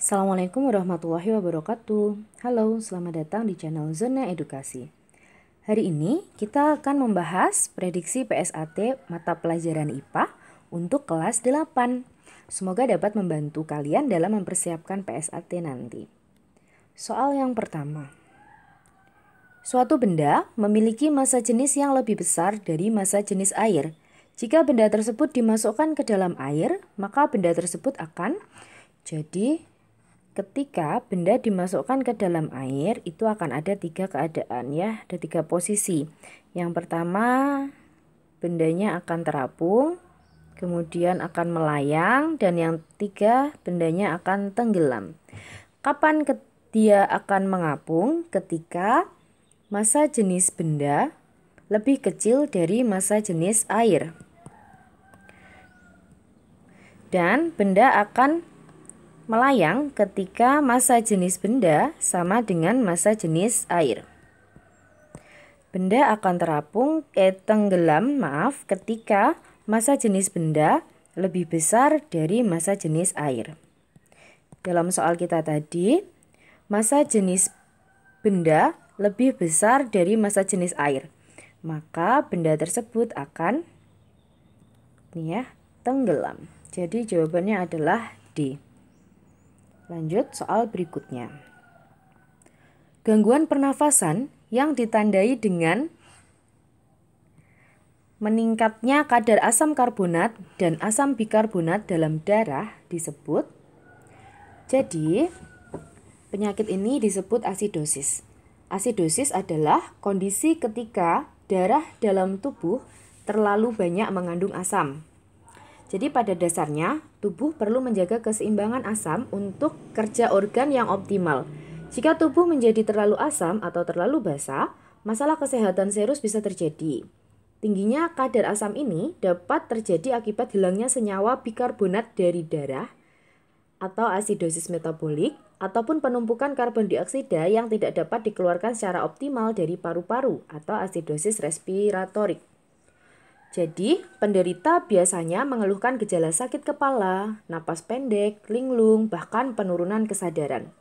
Assalamualaikum warahmatullahi wabarakatuh. Halo, selamat datang di channel Zona Edukasi. Hari ini kita akan membahas prediksi PSAT mata pelajaran IPA untuk kelas 8. Semoga dapat membantu kalian dalam mempersiapkan PSAT nanti. Soal yang pertama. Suatu benda memiliki massa jenis yang lebih besar dari massa jenis air. Jika benda tersebut dimasukkan ke dalam air, maka benda tersebut akan ketika benda dimasukkan ke dalam air, itu akan ada 3 keadaan ya, ada 3 posisi. Yang pertama, bendanya akan terapung, kemudian akan melayang, dan yang 3, bendanya akan tenggelam. Kapan dia akan mengapung? Ketika massa jenis benda lebih kecil dari massa jenis air. Dan benda akan melayang ketika massa jenis benda sama dengan massa jenis air. Benda akan tenggelam ketika massa jenis benda lebih besar dari massa jenis air. Dalam soal kita tadi, massa jenis benda lebih besar dari massa jenis air. Maka benda tersebut akan tenggelam. Jadi jawabannya adalah D. Lanjut soal berikutnya. Gangguan pernafasan yang ditandai dengan meningkatnya kadar asam karbonat dan asam bikarbonat dalam darah disebut. Jadi, penyakit ini disebut asidosis. Asidosis adalah kondisi ketika darah dalam tubuh terlalu banyak mengandung asam. Jadi pada dasarnya, tubuh perlu menjaga keseimbangan asam untuk kerja organ yang optimal. Jika tubuh menjadi terlalu asam atau terlalu basa, masalah kesehatan serius bisa terjadi. Tingginya kadar asam ini dapat terjadi akibat hilangnya senyawa bikarbonat dari darah atau asidosis metabolik, ataupun penumpukan karbon dioksida yang tidak dapat dikeluarkan secara optimal dari paru-paru atau asidosis respiratorik. Jadi, penderita biasanya mengeluhkan gejala sakit kepala, napas pendek, linglung, bahkan penurunan kesadaran.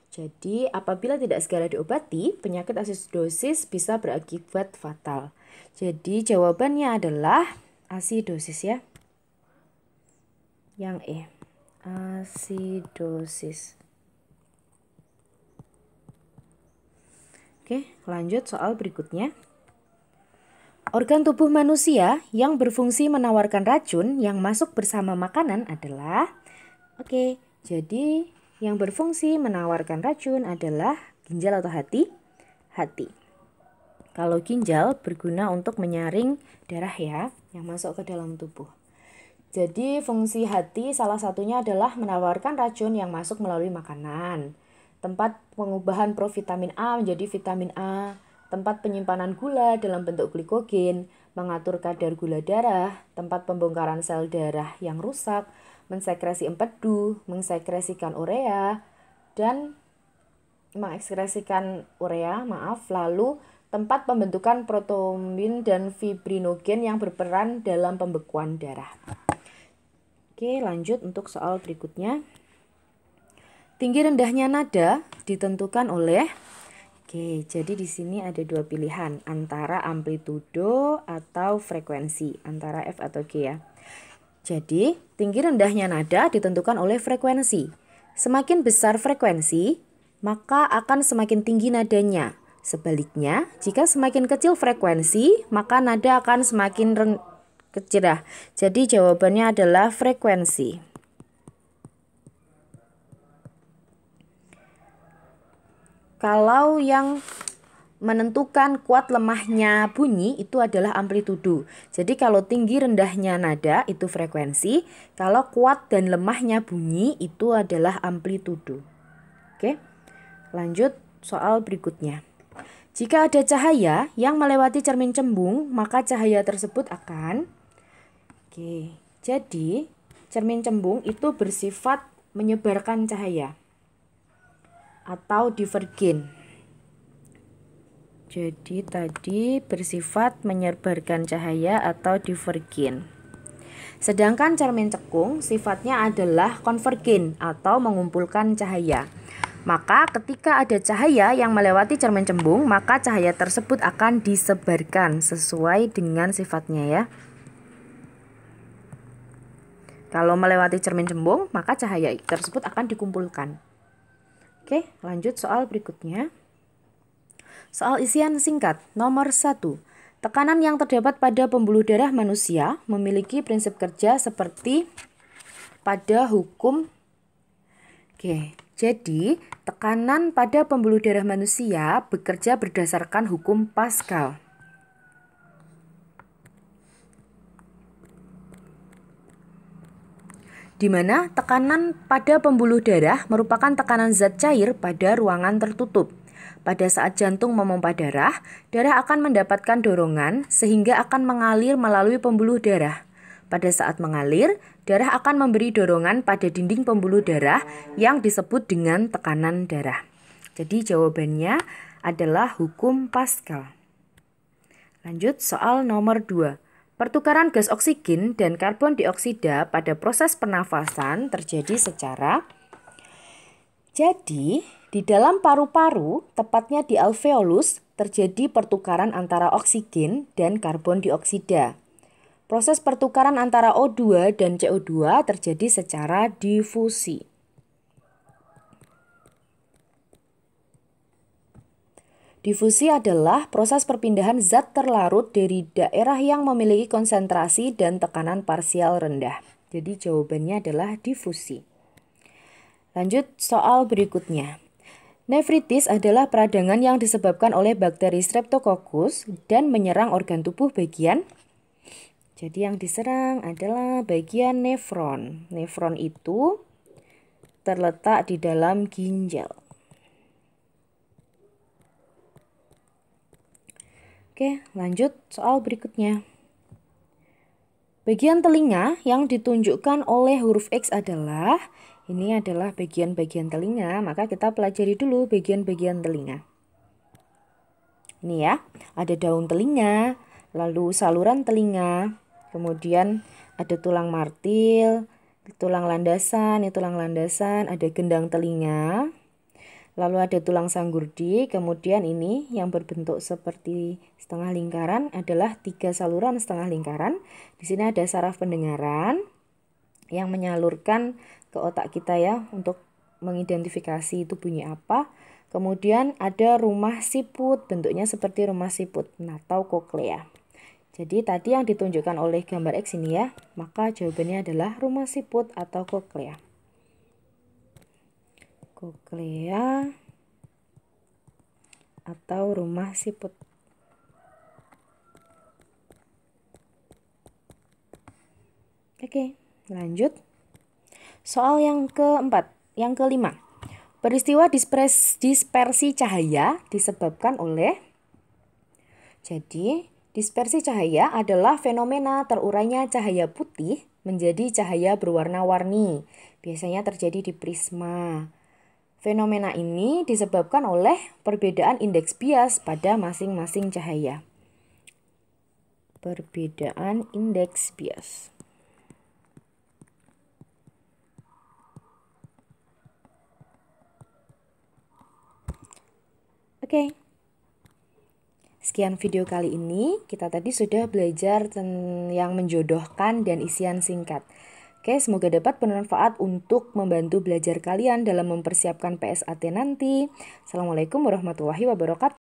Jadi, apabila tidak segera diobati, penyakit asidosis bisa berakibat fatal. Jadi, jawabannya adalah asidosis ya. Yang E, asidosis. Oke, lanjut soal berikutnya. Organ tubuh manusia yang berfungsi menawarkan racun yang masuk bersama makanan adalah jadi yang berfungsi menawarkan racun adalah ginjal atau hati? Hati. Kalau ginjal berguna untuk menyaring darah ya yang masuk ke dalam tubuh. Jadi fungsi hati salah satunya adalah menawarkan racun yang masuk melalui makanan. Tempat pengubahan provitamin A menjadi vitamin A. Tempat penyimpanan gula dalam bentuk glikogen, mengatur kadar gula darah, tempat pembongkaran sel darah yang rusak, mensekresi empedu, mengsekresikan urea, lalu tempat pembentukan protombin dan fibrinogen yang berperan dalam pembekuan darah. Oke, lanjut untuk soal berikutnya. Tinggi rendahnya nada ditentukan oleh jadi di sini ada 2 pilihan antara amplitudo atau frekuensi, antara F atau G ya. Jadi, tinggi rendahnya nada ditentukan oleh frekuensi. Semakin besar frekuensi, maka akan semakin tinggi nadanya. Sebaliknya, jika semakin kecil frekuensi, maka nada akan semakin kecil. Jadi jawabannya adalah frekuensi. Kalau yang menentukan kuat lemahnya bunyi itu adalah amplitudo. Jadi kalau tinggi rendahnya nada itu frekuensi, kalau kuat dan lemahnya bunyi itu adalah amplitudo. Oke. Lanjut soal berikutnya. Jika ada cahaya yang melewati cermin cembung, maka cahaya tersebut akan jadi cermin cembung itu bersifat menyebarkan cahaya atau divergen. Jadi tadi bersifat menyebarkan cahaya atau divergen. Sedangkan cermin cekung sifatnya adalah konvergen atau mengumpulkan cahaya. Maka ketika ada cahaya yang melewati cermin cembung, maka cahaya tersebut akan disebarkan sesuai dengan sifatnya ya. Kalau melewati cermin cembung, maka cahaya tersebut akan dikumpulkan. Oke, lanjut soal berikutnya. Soal isian singkat nomor 1. Tekanan yang terdapat pada pembuluh darah manusia memiliki prinsip kerja seperti pada hukum. Oke, jadi tekanan pada pembuluh darah manusia bekerja berdasarkan hukum Pascal. Di mana tekanan pada pembuluh darah merupakan tekanan zat cair pada ruangan tertutup. Pada saat jantung memompa darah, darah akan mendapatkan dorongan sehingga akan mengalir melalui pembuluh darah. Pada saat mengalir, darah akan memberi dorongan pada dinding pembuluh darah yang disebut dengan tekanan darah. Jadi jawabannya adalah hukum Pascal. Lanjut soal nomor 2. Pertukaran gas oksigen dan karbon dioksida pada proses pernafasan terjadi secara. Jadi, di dalam paru-paru, tepatnya di alveolus, terjadi pertukaran antara oksigen dan karbon dioksida. Proses pertukaran antara O2 dan CO2 terjadi secara difusi. Difusi adalah proses perpindahan zat terlarut dari daerah yang memiliki konsentrasi dan tekanan parsial rendah. Jadi jawabannya adalah difusi. Lanjut soal berikutnya. Nefritis adalah peradangan yang disebabkan oleh bakteri Streptococcus dan menyerang organ tubuh bagian. Jadi yang diserang adalah bagian nefron. Nefron itu terletak di dalam ginjal. Oke, lanjut soal berikutnya. Bagian telinga yang ditunjukkan oleh huruf X adalah, ini adalah bagian-bagian telinga, maka kita pelajari dulu bagian-bagian telinga. Ini ya, ada daun telinga, lalu saluran telinga, kemudian ada tulang martil, tulang landasan, ada gendang telinga, lalu ada tulang sanggurdi, kemudian ini yang berbentuk seperti setengah lingkaran adalah 3 saluran setengah lingkaran. Di sini ada saraf pendengaran yang menyalurkan ke otak kita ya untuk mengidentifikasi itu bunyi apa. Kemudian ada rumah siput, bentuknya seperti rumah siput atau koklea. Jadi tadi yang ditunjukkan oleh gambar X ini ya, maka jawabannya adalah rumah siput atau koklea. Koklea atau rumah siput. Oke, lanjut. Soal yang keempat, yang kelima. Peristiwa dispersi cahaya disebabkan oleh. Jadi, dispersi cahaya adalah fenomena terurainya cahaya putih menjadi cahaya berwarna-warni. Biasanya terjadi di prisma. Fenomena ini disebabkan oleh perbedaan indeks bias pada masing-masing cahaya. Perbedaan indeks bias. Oke. Sekian video kali ini. Kita tadi sudah belajar yang menjodohkan dan isian singkat. Oke, semoga dapat bermanfaat untuk membantu belajar kalian dalam mempersiapkan PSAT nanti. Assalamualaikum warahmatullahi wabarakatuh.